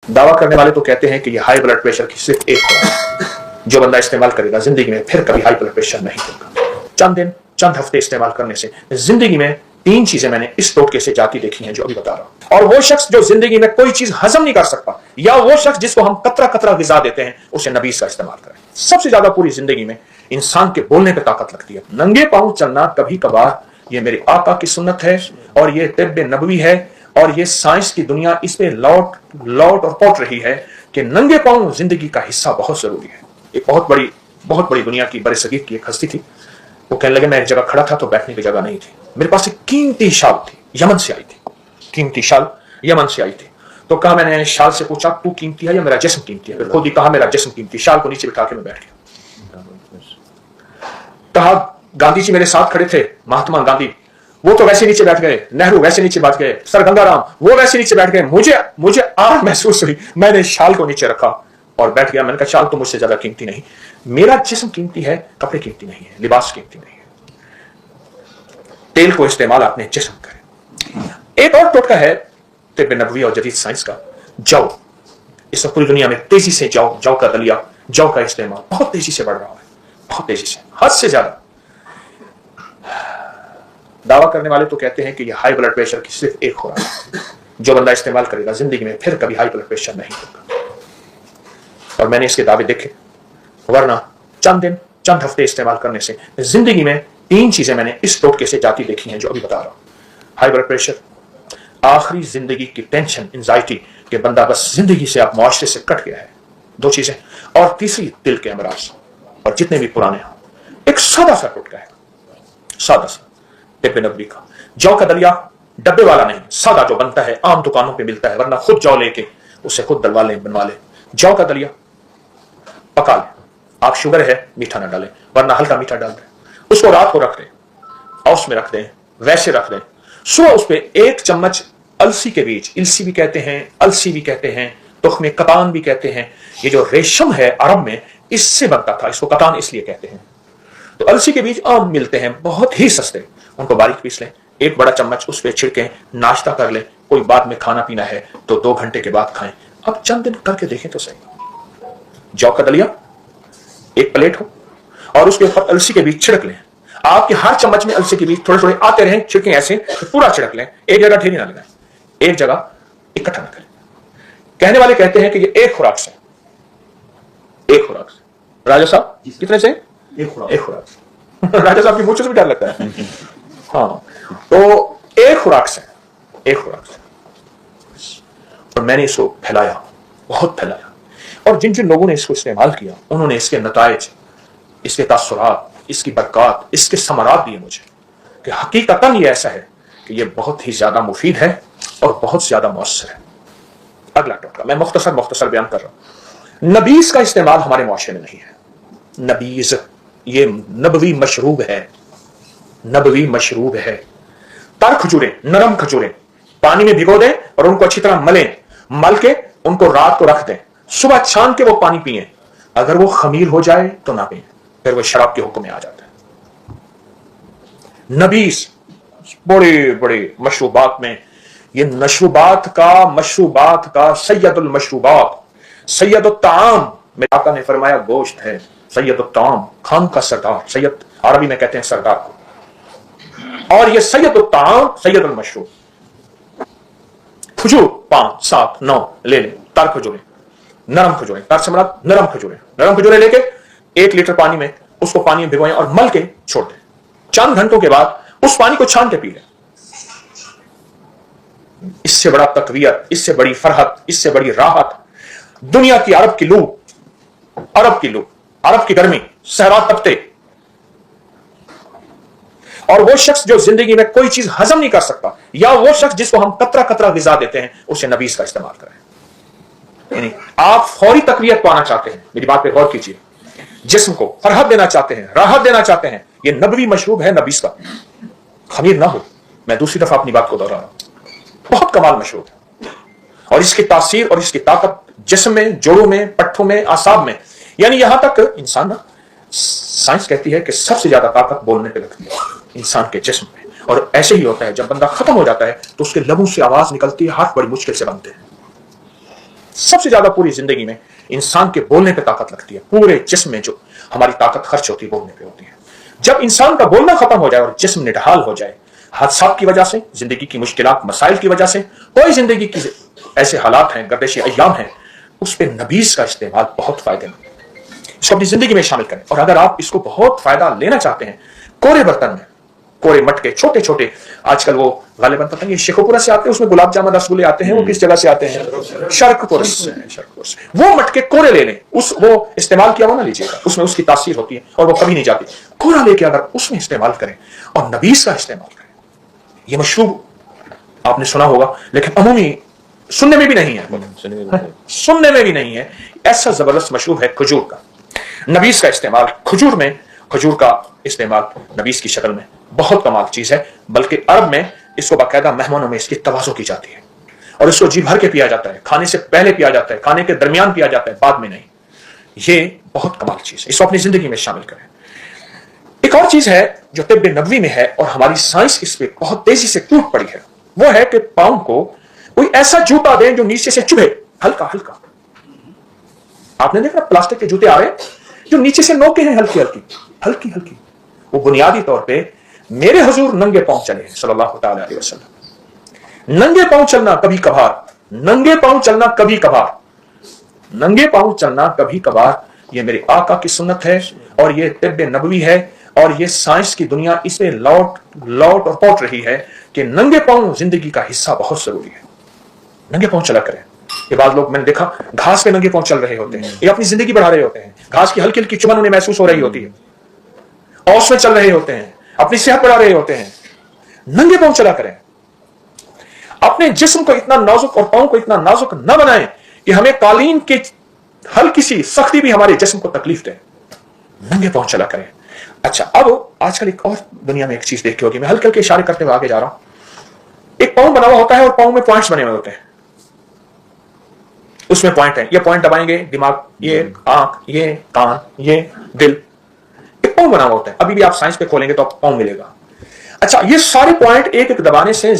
दावा करने वाले तो कहते हैं कि ये हाई ब्लड प्रेशर की सिर्फ एक खुराक है जो बंदा इस्तेमाल करेगा जिंदगी में फिर कभी हाई ब्लड प्रेशर नहीं होगा। चंद दिन चंद हफ्ते इस्तेमाल करने से जिंदगी में 3 चीजें मैंने इस टोटके से जाती देखी हैं जो अभी बता रहा हूं। और वो शख्स जो जिंदगी में कोई चीज हजम नहीं कर सकता, या वो शख्स जिसको हम कतरा कतरा गिजा देते हैं, उसे नबीस का इस्तेमाल करें। सबसे ज्यादा पूरी जिंदगी में इंसान के बोलने पर ताकत लगती है। नंगे पांव चलना कभी कभार ये मेरे आका की सुन्नत है और ये तिब्ब नबवी है और ये साइंस की दुनिया इस पे लौट और पौट रही है कि नंगे पांव जिंदगी का हिस्सा बहुत जरूरी है। एक बहुत बड़ी दुनिया की बरसगीर की एक हस्ती थी। वो कहने लगे मैं एक जगह खड़ा था तो बैठने की जगह नहीं थी, मेरे पास एक कीमती शाल थी, यमन से आई थी, कीमती शाल यमन से आई थी। तो कहा, मैंने शाल से पूछा तू कीमती है या मेरा जिस्म कीमती है? खुद ही कहा मेरा जिस्म कीमती। शाल को नीचे बिठा के मैं बैठ गया। कहा गांधी जी मेरे साथ खड़े थे, महात्मा गांधी, वो तो वैसे नीचे बैठ गए, नेहरू वैसे नीचे बैठ गए, सर गंगाराम वो वैसे नीचे बैठ गए। मुझे आग महसूस हुई, मैंने शाल को नीचे रखा और बैठ गया। मैंने कहा शाल तो मुझसे ज्यादा कीमती नहीं, मेरा जिस्म कीमती है, कपड़े कीमती नहीं है, लिबास कीमती नहीं है। तेल को इस्तेमाल अपने जिस्म करें। एक और टोटका है तिब्ब नबवी और जदीद साइंस का, जौ। इस पूरी दुनिया में तेजी से जौ का दलिया, जौ का इस्तेमाल बहुत तेजी से बढ़ रहा है, बहुत तेजी से, हद से ज्यादा। दावा करने वाले तो कहते हैं कि यह हाई ब्लड प्रेशर की सिर्फ एक खुराक है जो बंदा इस्तेमाल करेगा जिंदगी में फिर कभी हाई ब्लड प्रेशर नहीं होगा। और मैंने इसके दावे देखे, वरना चंद दिन चंद हफ्ते इस्तेमाल करने से जिंदगी में 3 चीजें मैंने इस टोटके से जाती देखी हैं जो अभी बता रहा हूं। हाई ब्लड प्रेशर, आखिरी जिंदगी की टेंशन, एंजाइटी कि बंदा बस जिंदगी से आप मुआशरे से कट गया है, 2 चीजें। और तीसरी दिल के अमराज, और जितने भी पुराने हों। एक सादा सा टोटका है, सादा सा तिब्ब नबवी का। जौ का दलिया डब्बे वाला नहीं, सादा जो बनता है, आम दुकानों पे मिलता है, वरना खुद जौ लेके उसे खुद दलवा लें, बनवा लें। जौ का दलिया पका लें, आप शुगर है मीठा ना डालें, वरना हल्का मीठा डाल दें। उसको रात को रख दें, औस में रख दें, वैसे रख दें। सुबह उस पर 1 चम्मच अलसी के बीज, इलसी भी कहते हैं, अलसी भी कहते हैं, तुख्मे कतान भी कहते हैं। ये जो रेशम है अरब में इससे बनता था, इसको कतान इसलिए कहते हैं। तो अलसी के बीज आम मिलते हैं, बहुत ही सस्ते, उनको बारीक पीस लें, 1 बड़ा चम्मच उस पर छिड़कें, नाश्ता कर लें। कोई बाद में खाना पीना है तो 2 घंटे के बाद खाएं। अब चंद दिन करके देखें तो सही। जौ का दलिया 1 प्लेट हो और उसके ऊपर अलसी के बीज छिड़क लें। आपके हर चम्मच में अलसी के बीज थोड़े थोड़े आते रहें, छिड़कें ऐसे, तो पूरा छिड़क लें, एक जगह ढेरी ना लगाएं, एक जगह इकट्ठा ना करें। कहने वाले कहते हैं कि ये एक खुराक से, एक खुराक से। राजा साहब कितने से? एक खुराक से। राजा साहब की मुझसे भी डर लगता है। हाँ, तो एक खुराक से, एक खुराक से। और मैंने इसको फैलाया, बहुत फैलाया, और जिन जिन लोगों ने इसको इस्तेमाल किया उन्होंने इसके नताइज, इसके तासुरात, इसकी बरकत, इसके समरात दिए मुझे कि हकीकतन ये ऐसा है कि ये बहुत ही ज्यादा मुफीद है और बहुत ज्यादा मौसर है। अगला टोटका मैं मुख्तसर बयान कर रहा हूं। नबीज का इस्तेमाल हमारे मुआशरे में नहीं है। नबीज ये नबवी मशरूब है, नबवी मशरूब है। तर खजूरें, नरम खजूरें पानी में भिगो दें और उनको अच्छी तरह मलें, मल के उनको रात को रख दें, सुबह छान के वो पानी पिए। अगर वो खमीर हो जाए तो ना पिए, फिर वो शराब के हुक्म में आ जाता है। नबीस बड़े बड़े मशरूबात में, ये मशरूबात का सैयदुल मशरूबात, सैयदुल ताम। मेरे आका ने फरमाया गोश्त है सैयदुल ताम, खान का सरदार, सैयद अरबी में कहते हैं सरदार को। और ये सैयदुल ताम, सैयदुल मशरूब। खजूर 5, 7, 9 ले लें, तर खजूरें, नरम खजूरें, तर से मराद नरम खजूरें लेके 1 लीटर पानी में उसको पानी में भिगोएं और मल के छोड़ दें। चंद घंटों के बाद उस पानी को छान के पी लें। इससे बड़ा तकवीयत, इससे बड़ी फरहत, इससे बड़ी राहत दुनिया की, अरब की लू, अरब की गर्मी, सहरा तपते। और वो शख्स जो जिंदगी में कोई चीज हजम नहीं कर सकता, या वो शख्स जिसको हम कतरा कतरा गिजा देते हैं, उसे नबीस का इस्तेमाल करें। यानी आप फौरी तकवीयत पाना चाहते हैं, मेरी बात पे गौर कीजिए, जिस्म को फरहत देना चाहते हैं, राहत देना चाहते हैं, ये नबवी मशरूब है नबीस का। खमीर ना हो, मैं दूसरी दफा अपनी बात को दोहरा रहा हूं, बहुत कमाल मशरूब है। और इसकी तासीर और इसकी ताकत जिस्म में, जोड़ों में, पट्ठों में, आसाब में, यानी यहां तक इंसान ना, साइंस कहती है कि सबसे ज्यादा ताकत बोलने पे लगती है इंसान के जिस्म में। और ऐसे ही होता है, जब बंदा खत्म हो जाता है तो उसके लबों से आवाज निकलती है, हाथ बड़ी मुश्किल से बनते हैं। सबसे ज्यादा पूरी जिंदगी में इंसान के बोलने पे ताकत लगती है। पूरे जिस्म में जो हमारी ताकत खर्च होती है बोलने पे होती है। जब इंसान का बोलना खत्म हो जाए और जिस्म निढाल हो जाए, हादसात की वजह से, जिंदगी की मुश्किलात मसाइल की वजह से, कोई जिंदगी की ऐसे हालात हैं, गर्दिश अय्याम हैं, उस पे नबीज का इस्तेमाल बहुत फायदेमंद है। इसको अपनी जिंदगी में शामिल करें। और अगर आप इसको बहुत फायदा लेना चाहते हैं, कोरे बर्तन में, कोरे मटके छोटे छोटे, आजकल वो गालिबन पता नहीं शेखोपुरा से आते हैं, उसमें गुलाब जामुन रसगुल्ले आते हैं, वो किस जगह से आते हैं? शर्कपुर से। वो मटके कोरे ले लें, वो इस्तेमाल किया हुआ ना लीजिएगा, उसमें उसकी तासीर होती है और वो कभी नहीं जाती। कोरा लेके अगर उसमें इस्तेमाल करें और नबीस का इस्तेमाल करें, ये मशरूब आपने सुना होगा लेकिन अमूमी सुनने में भी नहीं है, सुनने में भी नहीं है, ऐसा जबरदस्त मशरूब है खजूर का। नबीस का इस्तेमाल खजूर में, खजूर का इस्तेमाल नबीस की शक्ल में बहुत कमाल चीज है। बल्कि अरब में इसको बाकायदा मेहमानों में इसकी तवाज़ो की जाती है और इसको जी भर के पिया जाता है। खाने से पहले पिया जाता है, खाने के दरमियान पिया जाता है, बाद में नहीं। ये बहुत कमाल चीज है, इसको अपनी जिंदगी में शामिल करें। एक और चीज है जो तिब्बे नबवी में है और हमारी साइंस इस पे बहुत तेजी से टूट पड़ी है, वो है कि पांव को कोई ऐसा जूता दें जो नीचे से चुभे, हल्का हल्का। आपने देखा प्लास्टिक के जूते आ रहे हैं जो नीचे से नोके हैं, हल्की हल्की हल्की हल्की। वो बुनियादी तौर पे मेरे हुजूर नंगे पांव चले हैं सल्लल्लाहु तआला अलैहि वसल्लम। नंगे पांव चलना कभी कभार, नंगे पांव चलना कभी कभार, नंगे पांव चलना कभी कभार, ये मेरे आका की सुन्नत है और ये तिब्बे नबवी है। और ये साइंस की दुनिया इसे लौट लौट और पौट रही है कि नंगे पांव जिंदगी का हिस्सा बहुत जरूरी है। नंगे पांव चला करें। ये बाद लोग मैंने देखा घास पे नंगे पांव चल रहे होते हैं, ये अपनी जिंदगी बढ़ा रहे होते हैं, घास की हल्की हल्की चुभन उन्हें महसूस हो रही होती है, औस में चल रहे होते हैं, अपनी सेहत बढ़ा रहे होते हैं। नंगे पांव चला करें। अपने जिस्म को इतना नाजुक और पांव को इतना नाजुक न बनाएं कि हमें कालीन की हल्की सी सख्ती भी हमारे जिस्म को तकलीफ दे। नंगे पांव चला करें। अच्छा, अब आजकल एक और दुनिया में एक चीज देखी होगी, मैं हल्के हल्के इशारे करते हुए आगे जा रहा हूं। एक पांव बना हुआ होता है और पांव में पॉइंट्स बने हुए होते हैं, उसमें पॉइंट है। ये पॉइंट दबाएंगे दिमाग, ये आंख, ये कान, ये दिल, एक पांव बना हुआ होता है। अभी भी आप साइंस पे खोलेंगे तो आपको पांव मिलेगा। अच्छा, ये सारे पॉइंट एक एक दबाने से